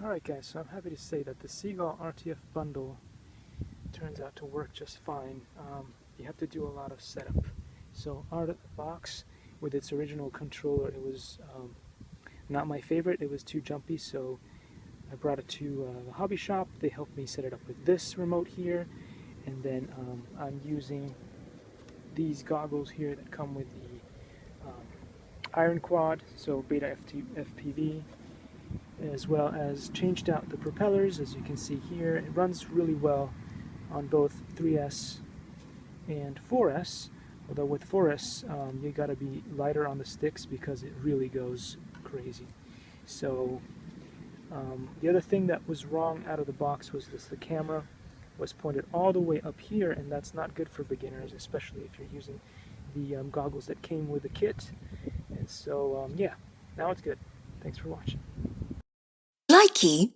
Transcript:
Alright guys, so I'm happy to say that the Seagull RTF bundle turns out to work just fine. You have to do a lot of setup. So out of the box, with its original controller, it was not my favorite. It was too jumpy, so I brought it to the hobby shop. They helped me set it up with this remote here, and then I'm using these goggles here that come with the iron quad, so beta FPV, as well as changed out the propellers. As you can see here, it runs really well on both 3S and 4S, although with 4S you gotta be lighter on the sticks because it really goes crazy. So the other thing that was wrong out of the box was the camera was pointed all the way up here, and that's not good for beginners, especially if you're using the goggles that came with the kit. And so yeah, now it's good. Thanks for watching. Likey.